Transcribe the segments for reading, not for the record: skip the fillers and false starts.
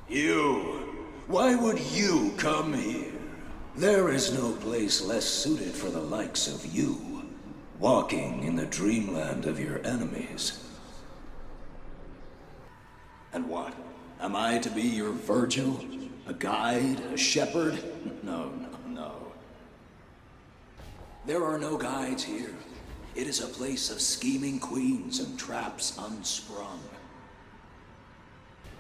You! Why would you come here? There is no place less suited for the likes of you, walking in the dreamland of your enemies. And what? Am I to be your Virgil? A guide? A shepherd? No, no, no. There are no guides here. It is a place of scheming queens and traps unsprung.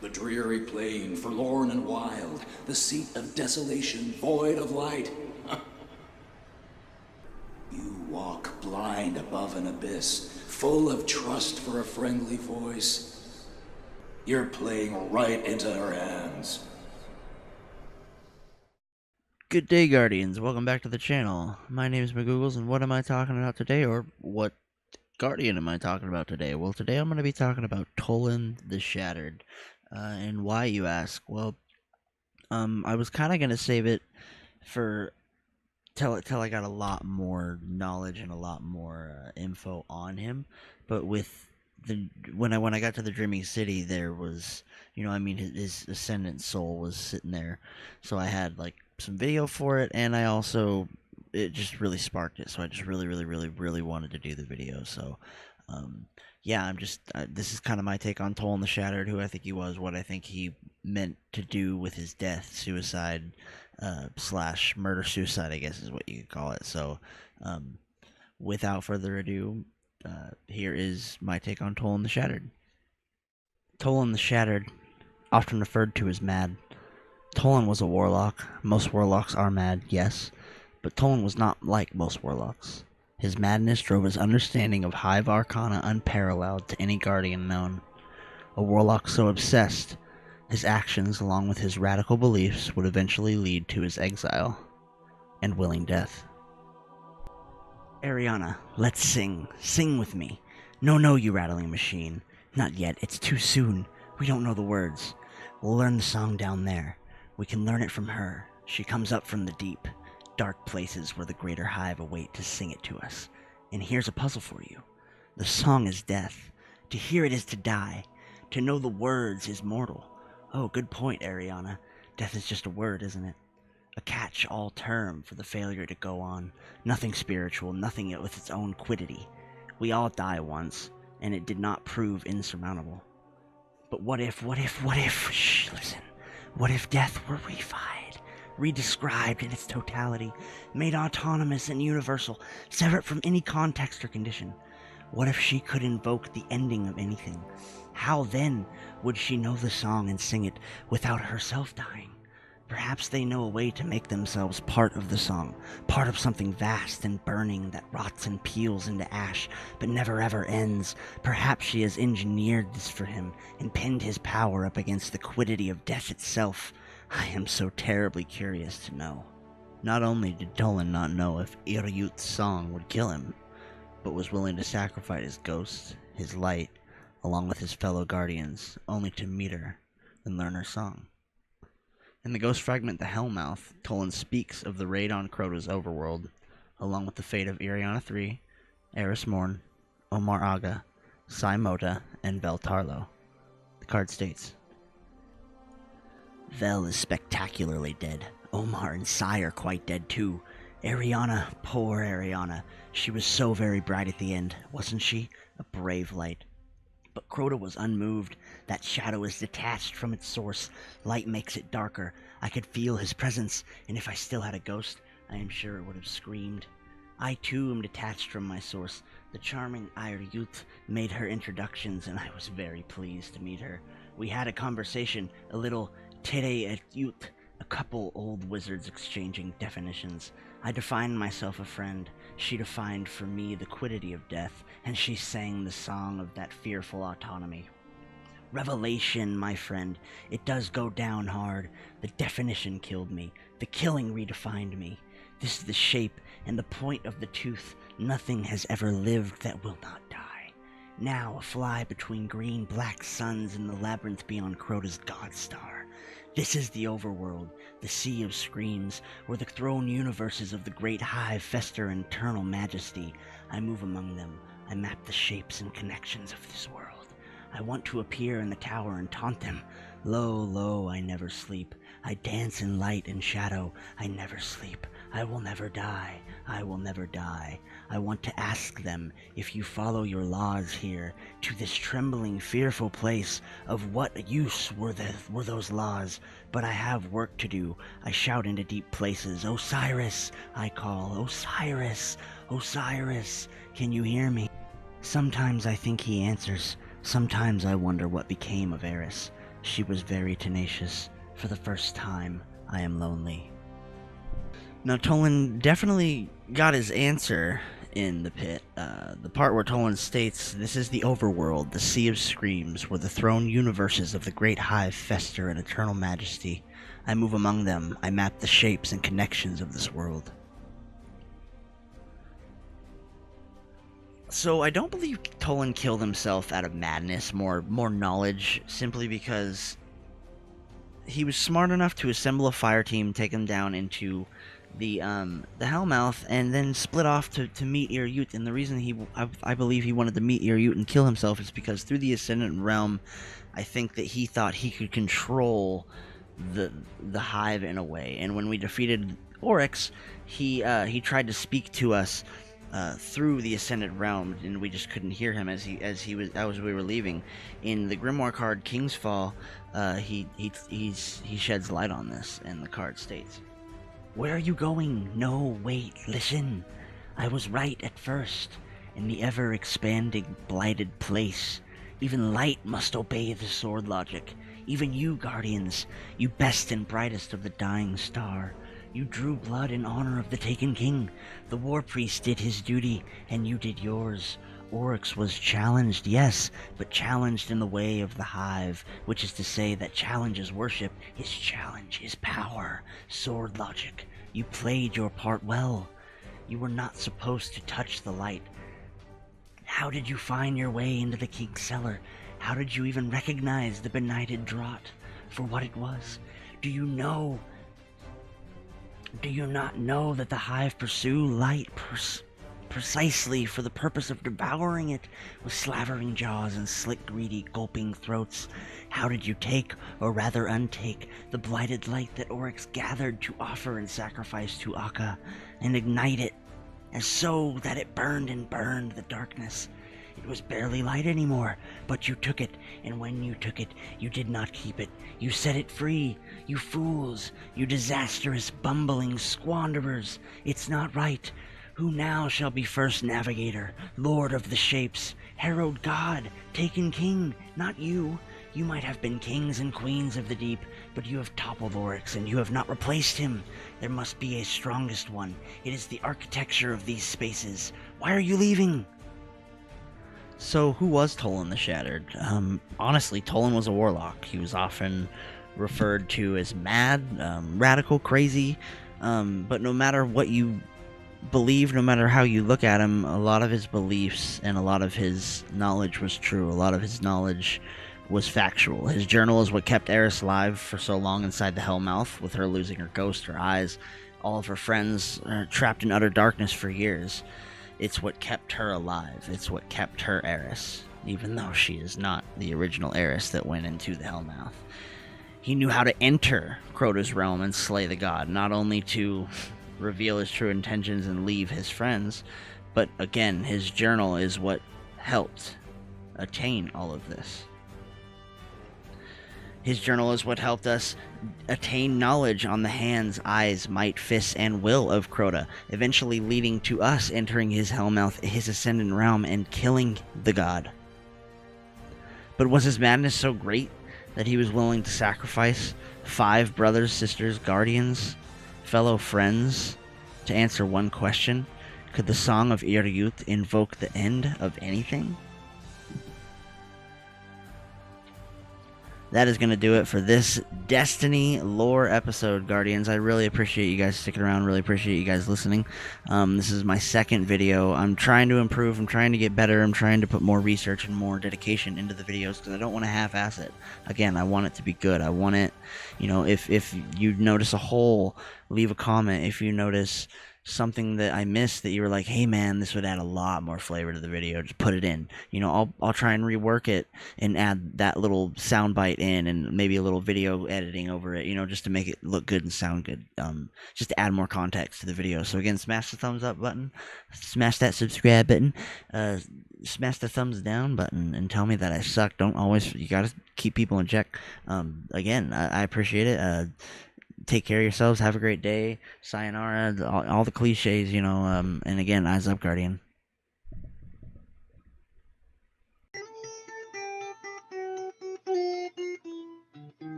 The dreary plain, forlorn and wild, the seat of desolation, void of light. You walk blind above an abyss, full of trust for a friendly voice. You're playing right into her hands. Good day, Guardians. Welcome back to the channel. My name is McGoogles, and what am I talking about today, or what Guardian am I talking about today? Well, today I'm going to be talking about Toland The Shattered. And why, you ask? Well, I was kind of going to save it for till I got a lot more knowledge and a lot more info on him, but with when I got to the Dreaming City, there was, his ascendant soul was sitting there, so I had like some video for it, and it just really sparked it, so I just really wanted to do the video. So yeah, this is kind of my take on Toland the Shattered, who I think he was, what I think he meant to do with his death, suicide slash murder suicide, I guess is what you could call it. So without further ado, here is my take on Toland the Shattered. Toland the Shattered, often referred to as mad. Toland was a warlock. Most warlocks are mad, yes, but Toland was not like most warlocks. His madness drove his understanding of Hive Arcana unparalleled to any guardian known. A warlock so obsessed, his actions, along with his radical beliefs, would eventually lead to his exile and willing death. Ariana, let's sing. Sing with me. No, you rattling machine. Not yet. It's too soon. We don't know the words. We'll learn the song down there. We can learn it from her. She comes up from the deep, dark places where the greater hive await to sing it to us. And here's a puzzle for you. The song is death. To hear it is to die. To know the words is mortal. Oh, good point, Ariana. Death is just a word, isn't it? A catch-all term for the failure to go on. Nothing spiritual, nothing yet with its own quiddity. We all die once, and it did not prove insurmountable. But what if, shh, listen. What if death were reified, redescribed in its totality, made autonomous and universal, separate from any context or condition? What if she could invoke the ending of anything? How then would she know the song and sing it without herself dying? Perhaps they know a way to make themselves part of the song, part of something vast and burning that rots and peels into ash, but never ever ends. Perhaps she has engineered this for him and pinned his power up against the quiddity of death itself. I am so terribly curious to know. Not only did Toland not know if Iryut's song would kill him, but was willing to sacrifice his ghost, his light, along with his fellow guardians, only to meet her and learn her song. In the ghost fragment The Hellmouth, Toland speaks of the raid on Crota's overworld, along with the fate of Iriana III, Eris Morn, Omar Aga, Sai Mota, and Vel Tarlo. The card states, Vel is spectacularly dead. Omar and Sai are quite dead too. Ariana, poor Ariana. She was so very bright at the end, wasn't she? A brave light. But Crota was unmoved. That shadow is detached from its source. Light makes it darker. I could feel his presence, and if I still had a ghost, I am sure it would have screamed. I too am detached from my source. The charming Iryut made her introductions, and I was very pleased to meet her. We had a conversation, a little tere et ut, a couple old wizards exchanging definitions. I defined myself a friend. She defined for me the quiddity of death, and she sang the song of that fearful autonomy. Revelation, my friend. It does go down hard. The definition killed me. The killing redefined me. This is the shape and the point of the tooth. Nothing has ever lived that will not die. Now a fly between green-black suns in the labyrinth beyond Crota's god star. This is the overworld, the sea of screams, where the throne universes of the great hive fester in eternal majesty. I move among them. I map the shapes and connections of this world. I want to appear in the tower and taunt them. Lo, lo, I never sleep. I dance in light and shadow. I never sleep. I will never die. I will never die. I want to ask them, if you follow your laws here, to this trembling, fearful place, of what use were those laws? But I have work to do. I shout into deep places. Osiris, I call. Osiris, Osiris, can you hear me? Sometimes I think he answers. Sometimes I wonder what became of Eris. She was very tenacious. For the first time, I am lonely. Now, Toland definitely got his answer in the pit. The part where Toland states, "This is the overworld, the sea of screams, where the throned universes of the great hive fester in eternal majesty. I move among them. I map the shapes and connections of this world." So I don't believe Toland killed himself out of madness, more knowledge, simply because he was smart enough to assemble a fire team, take them down into the Hellmouth, and then split off to meet Ir-Yût. And the reason I believe he wanted to meet Ir-Yût and kill himself is because through the Ascendant Realm, I think that he thought he could control the hive in a way. And when we defeated Oryx, he tried to speak to us through the Ascendant Realm, and we just couldn't hear him as we were leaving. In the Grimoire card King's Fall, he sheds light on this, and the card states, "Where are you going? No, wait, listen. I was right at first. In the ever-expanding, blighted place, even light must obey the sword logic. Even you, Guardians, you best and brightest of the dying star. You drew blood in honor of the taken king. The war priest did his duty, and you did yours. Oryx was challenged, yes, but challenged in the way of the hive, which is to say that challenge is worship, his challenge is power, sword logic. You played your part well. You were not supposed to touch the light. How did you find your way into the king's cellar? How did you even recognize the benighted draught for what it was? Do you not know that the hive pursue light precisely for the purpose of devouring it with slavering jaws and slick, greedy, gulping throats? How did you take, or rather untake, the blighted light that Oryx gathered to offer and sacrifice to Akka, and ignite it, as so that it burned and burned the darkness? It was barely light anymore, but you took it, and when you took it, you did not keep it. You set it free. You fools, you disastrous, bumbling squanderers. It's not right. Who now shall be first navigator, lord of the shapes, herald god, taken king? Not you. You might have been kings and queens of the deep, but you have toppled Oryx, and you have not replaced him. There must be a strongest one. It is the architecture of these spaces. Why are you leaving?" So, who was Toland the Shattered? Honestly, Toland was a warlock. He was often referred to as mad, radical, crazy, but no matter what you believe, no matter how you look at him, a lot of his beliefs and a lot of his knowledge was true. A lot of his knowledge was factual. His journal is what kept Eris alive for so long inside the Hellmouth, with her losing her ghost, her eyes, all of her friends trapped in utter darkness for years. It's what kept her alive. It's what kept her Eris, even though she is not the original Eris that went into the Hellmouth. He knew how to enter Crota's realm and slay the god, not only to reveal his true intentions and leave his friends, but again, his journal is what helped attain all of this. His journal is what helped us attain knowledge on the hands, eyes, might, fists, and will of Crota, eventually leading to us entering his Hellmouth, his Ascendant Realm, and killing the god. But was his madness so great that he was willing to sacrifice 5 brothers, sisters, guardians, fellow friends, to answer one question? Could the song of Ir-Yût invoke the end of anything? That is going to do it for this Destiny lore episode, Guardians. I really appreciate you guys sticking around. Really appreciate you guys listening. This is my second video. I'm trying to improve. I'm trying to get better. I'm trying to put more research and more dedication into the videos because I don't want to half-ass it. Again, I want it to be good. I want it, if you notice a hole, leave a comment. If you notice, something that I missed that you were like, hey man, this would add a lot more flavor to the video, just put it in. I'll try and rework it and add that little sound bite in, and maybe a little video editing over it, just to make it look good and sound good. Just to add more context to the video. So again, smash the thumbs up button, smash that subscribe button, smash the thumbs down button, and tell me that I suck. Don't always, you gotta keep people in check. Again, I appreciate it. Take care of yourselves. Have a great day. Sayonara. All the cliches, and again, eyes up, Guardian.